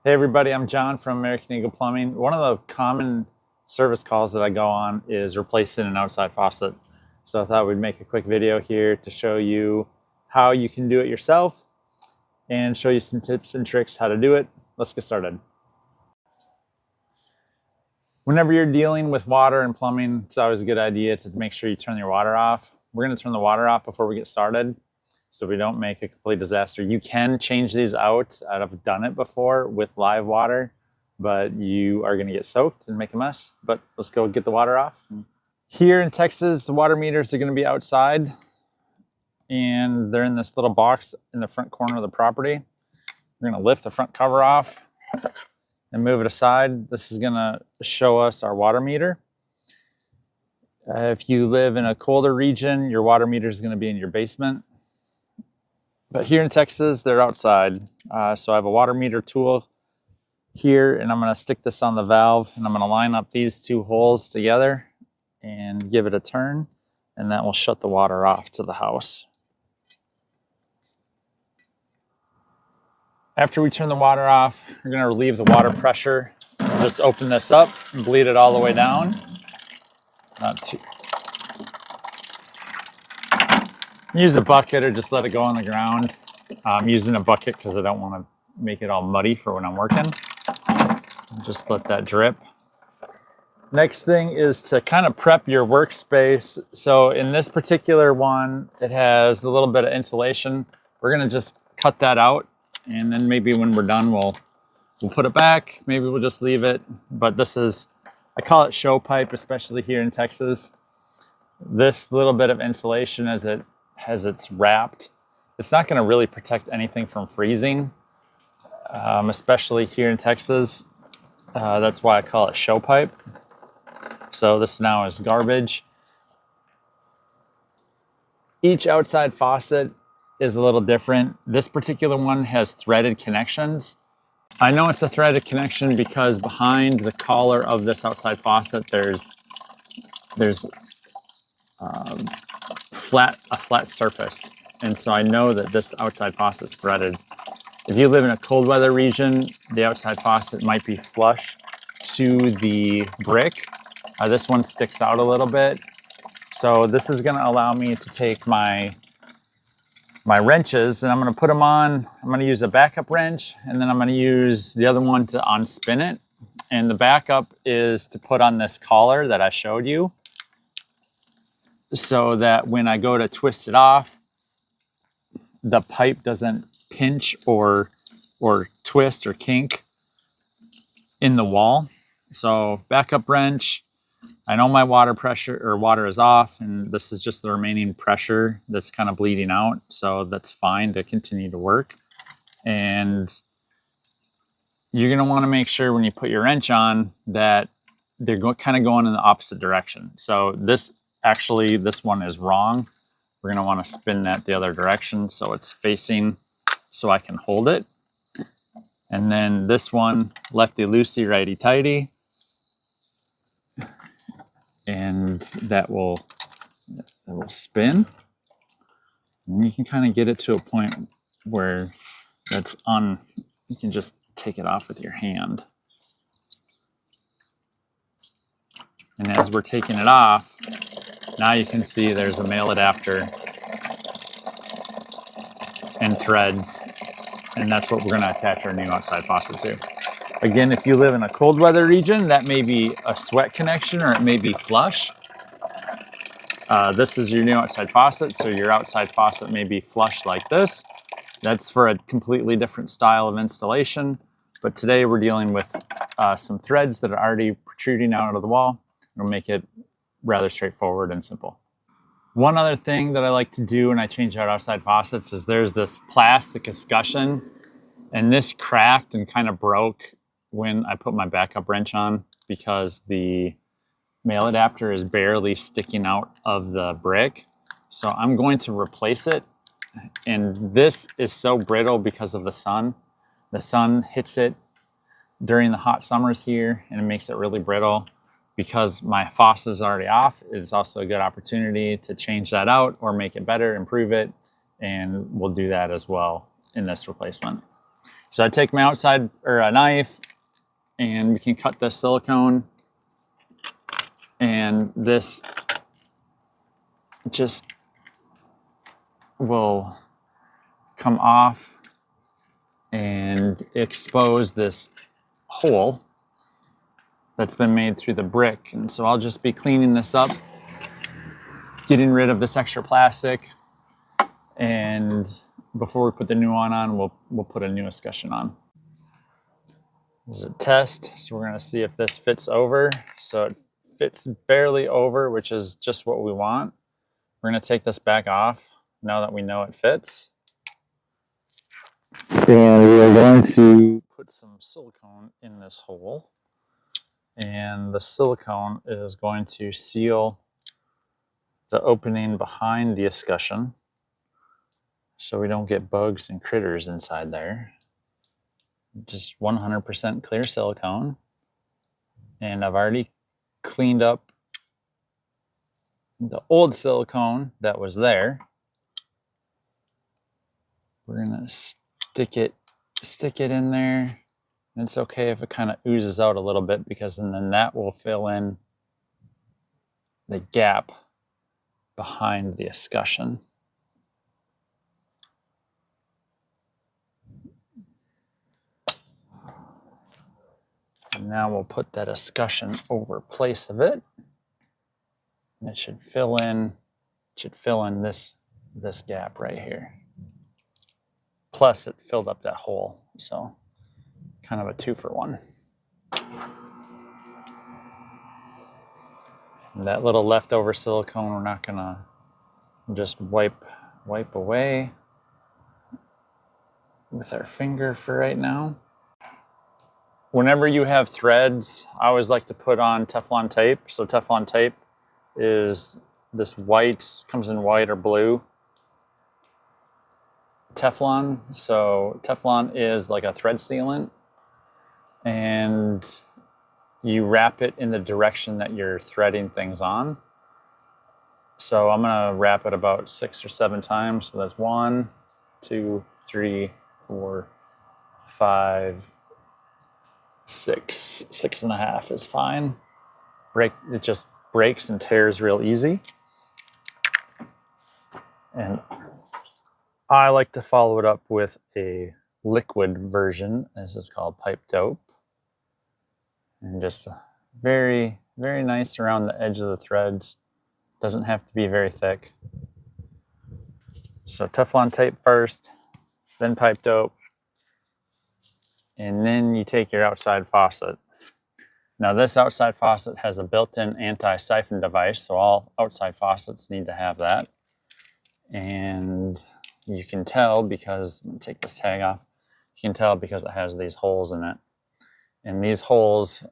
Hey everybody, I'm John from American Eagle Plumbing. One of the common service calls that I go on is replacing an outside faucet. So I thought we'd make a quick video here to show you how you can do it yourself and show you some tips and tricks how to do it. Let's get started. Whenever you're dealing with water and plumbing, it's always a good idea to make sure you turn your water off. We're going to turn the water off before we get started, so we don't make a complete disaster. You can change these out. I've done it before with live water, but you are going to get soaked and make a mess. But let's go get the water off. Here in Texas, the water meters are going to be outside, and they're in this little box in the front corner of the property. We're going to lift the front cover off and move it aside. This is going to show us our water meter. If you live in a colder region, your water meter is going to be in your basement. But here in Texas, they're outside. So I have a water meter tool here, and I'm going to stick this on the valve, and I'm going to line up these two holes together and give it a turn, and that will shut the water off to the house. After we turn the water off, we're going to relieve the water pressure. Just open this up and bleed it all the way down. Not too. Use a bucket or just let it go on the ground. I'm using a bucket because I don't want to make it all muddy for when I'm working. Just let that drip. Next thing is to kind of prep your workspace. So in this particular one, it has a little bit of insulation. We're going to just cut that out, and then maybe when we're done, we'll put it back. Maybe we'll just leave it. But this is, I call it show pipe, especially here in Texas. This little bit of insulation, as it's wrapped, it's not going to really protect anything from freezing, especially here in Texas. That's why I call it show pipe. So this now is garbage. Each outside faucet is a little different. This particular one has threaded connections. I know it's a threaded connection because behind the collar of this outside faucet, there's a flat surface. And so I know that this outside faucet is threaded. If you live in a cold weather region, the outside faucet might be flush to the brick. This one sticks out a little bit. So this is going to allow me to take my wrenches, and I'm going to put them on. I'm going to use a backup wrench, and then I'm going to use the other one to unspin it. And the backup is to put on this collar that I showed you, so that when I go to twist it off, the pipe doesn't pinch or twist or kink in the wall. So backup wrench. I know my water is off, and this is just the remaining pressure that's kind of bleeding out. So that's fine to continue to work. And you're going to want to make sure when you put your wrench on that they're kind of going in the opposite direction. So this one is wrong. We're going to want to spin that the other direction so it's facing so I can hold it. And then this one, lefty-loosey, righty-tighty. And that will spin. And you can kind of get it to a point where you can just take it off with your hand. And as we're taking it off, now you can see there's a male adapter and threads, and that's what we're going to attach our new outside faucet to. Again, if you live in a cold weather region, that may be a sweat connection or it may be flush. This is your new outside faucet, so your outside faucet may be flush like this. That's for a completely different style of installation. But today we're dealing with some threads that are already protruding out of the wall. It'll make it rather straightforward and simple. One other thing that I like to do when I change out outside faucets is there's this plastic escutcheon, and this cracked and kind of broke when I put my backup wrench on because the male adapter is barely sticking out of the brick. So I'm going to replace it. And this is so brittle because of the sun. The sun hits it during the hot summers here, and it makes it really brittle. Because my faucet is already off, it's also a good opportunity to change that out or make it better, improve it, and we'll do that as well in this replacement. So I take my outside or a knife, and we can cut this silicone, and this just will come off and expose this hole that's been made through the brick. And so I'll just be cleaning this up, getting rid of this extra plastic, and before we put the new one on, we'll put a new escutcheon on. This is a test, so we're going to see if this fits over. So it fits barely over, which is just what we want. We're going to take this back off now that we know it fits. And we're going to put some silicone in this hole. And the silicone is going to seal the opening behind the escutcheon so we don't get bugs and critters inside there. Just 100% clear silicone. And I've already cleaned up the old silicone that was there. We're gonna stick it in there. And it's okay if it kind of oozes out a little bit, because then that will fill in the gap behind the escutcheon. And now we'll put that escutcheon over place of it. And it should fill in this gap right here. Plus it filled up that hole, so kind of a 2-for-1. And that little leftover silicone, we're not gonna just wipe away with our finger for right now. Whenever you have threads, I always like to put on Teflon tape. So Teflon tape is this white, comes in white or blue Teflon. So Teflon is like a thread sealant, and you wrap it in the direction that you're threading things on. So I'm gonna wrap it about 6 or 7 times. So that's 1, 2, 3, 4, 5, 6. 6.5 is fine. It just breaks and tears real easy. And I like to follow it up with a liquid version. This is called pipe dope. And just very, very nice around the edge of the threads. Doesn't have to be very thick. So Teflon tape first, then pipe dope, and then you take your outside faucet. Now this outside faucet has a built-in anti-siphon device, so all outside faucets need to have that. And you can tell because, let me take this tag off, you can tell because it has these holes in it. And these holes,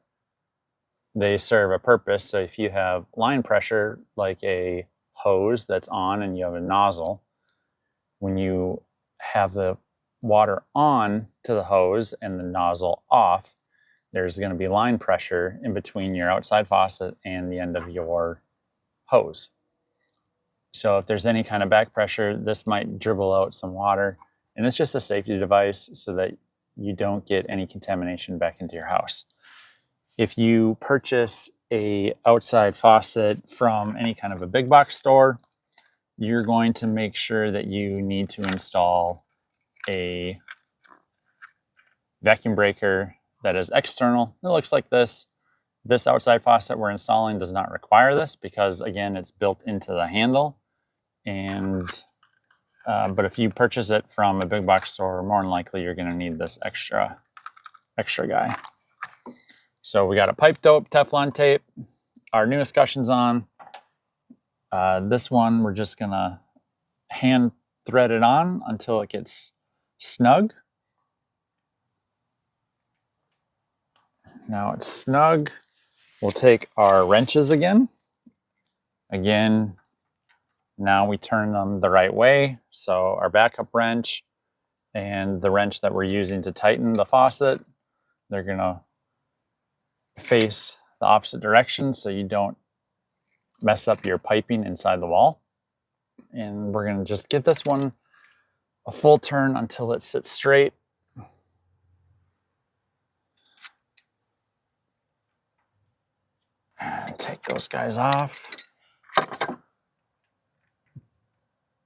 they serve a purpose. So if you have line pressure, like a hose that's on and you have a nozzle, when you have the water on to the hose and the nozzle off, there's going to be line pressure in between your outside faucet and the end of your hose. So if there's any kind of back pressure, this might dribble out some water. And it's just a safety device so that you don't get any contamination back into your house. If you purchase a outside faucet from any kind of a big box store, you're going to make sure that you need to install a vacuum breaker that is external. It looks like this. This outside faucet we're installing does not require this because, again, it's built into the handle. And but if you purchase it from a big box store, more than likely you're going to need this extra guy. So we got a pipe dope Teflon tape. Our new escutcheon's on. This one we're just going to hand thread it on until it gets snug. Now it's snug. We'll take our wrenches again. Now we turn them the right way. So our backup wrench and the wrench that we're using to tighten the faucet, they're gonna face the opposite direction so you don't mess up your piping inside the wall. And we're gonna just give this one a full turn until it sits straight. take those guys off.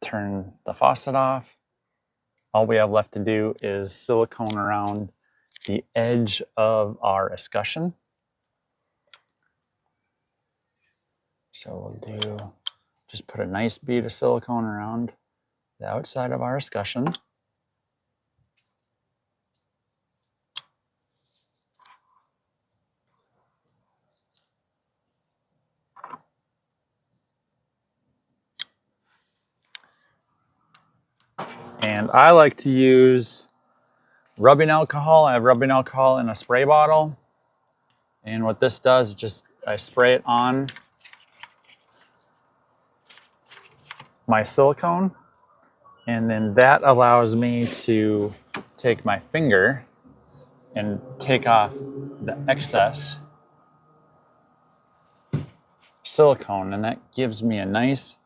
Turn the faucet off. All we have left to do is silicone around the edge of our escutcheon. So we'll just put a nice bead of silicone around the outside of our escutcheon. And I like to use rubbing alcohol. I have rubbing alcohol in a spray bottle. And what this does, I spray it on my silicone. And then that allows me to take my finger and take off the excess silicone. And that gives me a nice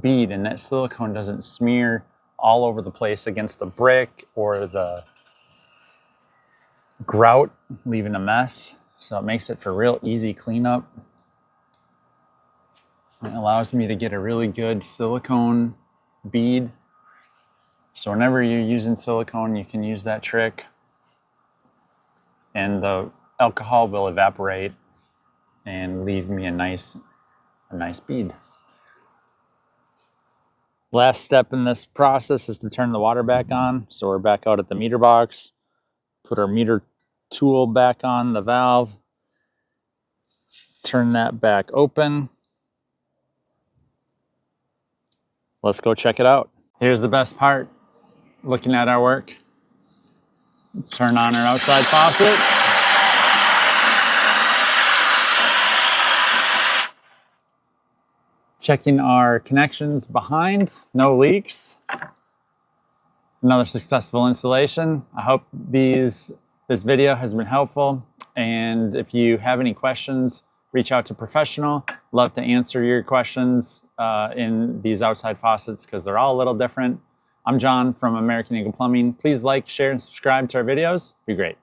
bead, and that silicone doesn't smear all over the place against the brick or the grout, leaving a mess. So it makes it for real easy cleanup. It allows me to get a really good silicone bead. So whenever you're using silicone, you can use that trick, and the alcohol will evaporate and leave me a nice bead. Last step in this process is to turn the water back on. So we're back out at the meter box. Put our meter tool back on the valve. Turn that back open. Let's go check it out. Here's the best part, looking at our work. Turn on our outside faucet. Checking our connections behind, no leaks. Another successful installation. I hope this video has been helpful. And if you have any questions, reach out to professional. Love to answer your questions in these outside faucets because they're all a little different. I'm John from American Eagle Plumbing. Please like, share, and subscribe to our videos. Be great.